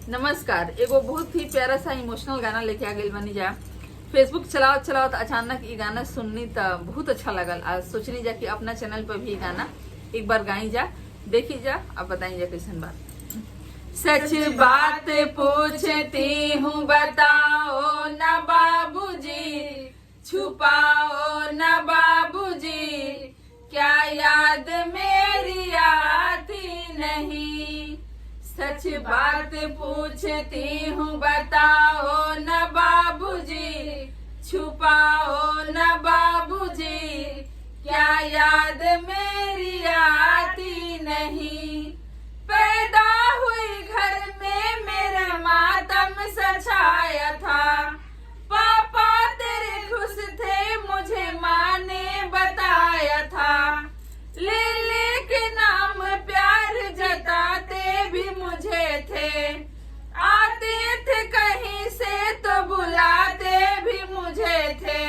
नमस्कार। एगो बहुत ही प्यारा सा इमोशनल गाना लेके आ गई बनी जा। फेसबुक चलाओ चलाओ अचानक ये गाना सुननी तो बहुत अच्छा लगल। आज सोचनी जा कि अपना चैनल पर भी गाना एक बार गाई जा, देखी जा, अब बताई जा कैसन बात। सच बात पूछती हूँ बताओ न बाबूजी, छुपाओ न बाबूजी, क्या याद मेरी आती नहीं। सच बात पूछती हूँ बताओ न बाबूजी, छुपाओ न बाबूजी, क्या याद मेरी आती नहीं। पैदा हुई घर में मेरा मातम सछाया था, पापा तेरे खुश थे मुझे माँ ने बताया था। ले के नाम प्यार जताते भी मुझे थे, आते थे कहीं से तो बुलाते भी मुझे थे।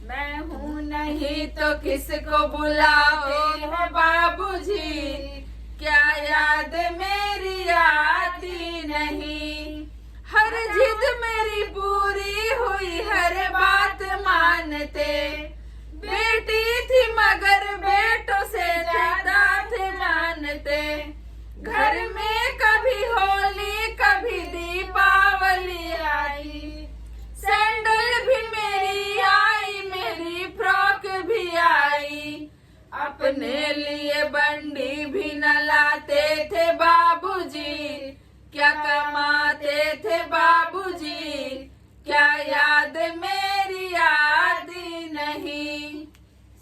मैं हूँ नहीं तो किसको बुलाओ हो बाबूजी, क्या याद मेरी आती नहीं। हर जिद मेरी पूरी हुई, हर बात मानते, बेटी थी मगर बेटों से ज्यादा थे मानते। घर में कभी होली कभी दीपावली आई, सैंडल भी मेरी आई, मेरी फ्रॉक भी आई। अपने लिए बंडी भी न लाते थे बाबूजी, क्या कमाते थे बाबूजी, क्या याद मेरी आती नहीं।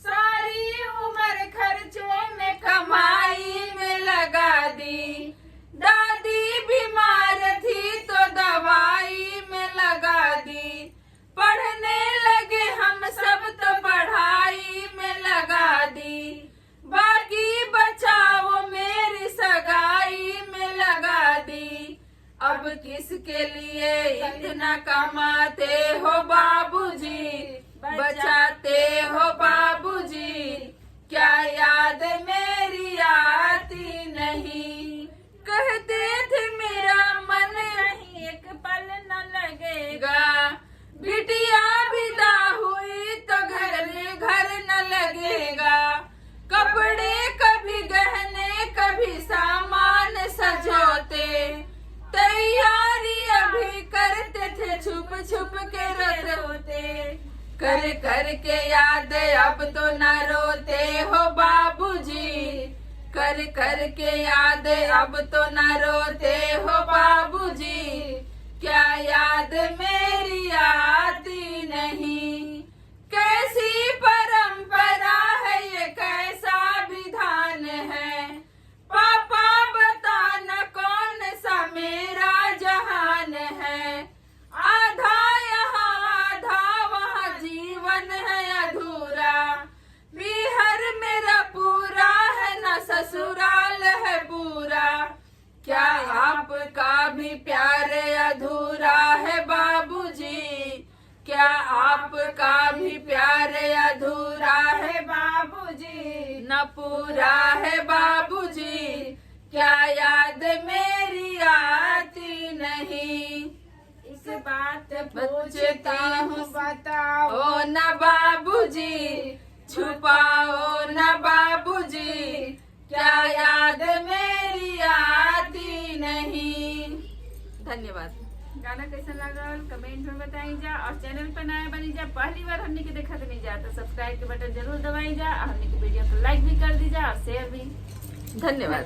सारी उम्र खर्चे में कमाई में लगा दी, दादी बीमार थी तो दवाई में लगा दी। पढ़ने लगे हम सब तो पढ़ाई में लगा दी, बाकी बचाओ मेरी सगाई में लगा दी। अब किसके लिए इतना कमाते हो बाबूजी, बचाते हो बाबूजी, क्या याद मेरी आती नहीं। कहते थे मेरा मन यहीं एक पल न लगेगा, बिटिया विदा हुई तो घर न लगेगा। कपड़े कभी गहने कभी सामान सजोते, तैयारी अभी करते थे छुप छुप के रोते। कर कर के याद अब तो न रोते हो बाबूजी, कर कर के याद अब तो न रोते हो बाबूजी, क्या याद मेरी आती नहीं। कैसी परंपरा है ये, कैसा विधान है, पापा बताना कौन सा मेरा जहान है। आधा यहाँ आधा वहाँ जीवन है अधूरा, बिहार मेरा पूरा है न ससुराल है पूरा। क्या आपका भी प्यार अधूरा है बाबूजी, क्या आपका भी प्यार अधूरा है बाबूजी, न पूरा है बाबूजी, क्या याद मेरी आती नहीं। इस बात पूछता हूँ बताओ न बाबूजी, छुपाओ न बाबूजी, क्या याद मेरी आती नहीं। धन्यवाद। गाना कैसा लगा कमेंट में बताई जा, और चैनल पर नया बनी जा, पहली बार हमने के देखा नहीं जा तो सब्सक्राइब के बटन जरूर दबाई जा, हमने की वीडियो को लाइक भी कर दी जा और शेयर भी। धन्यवाद।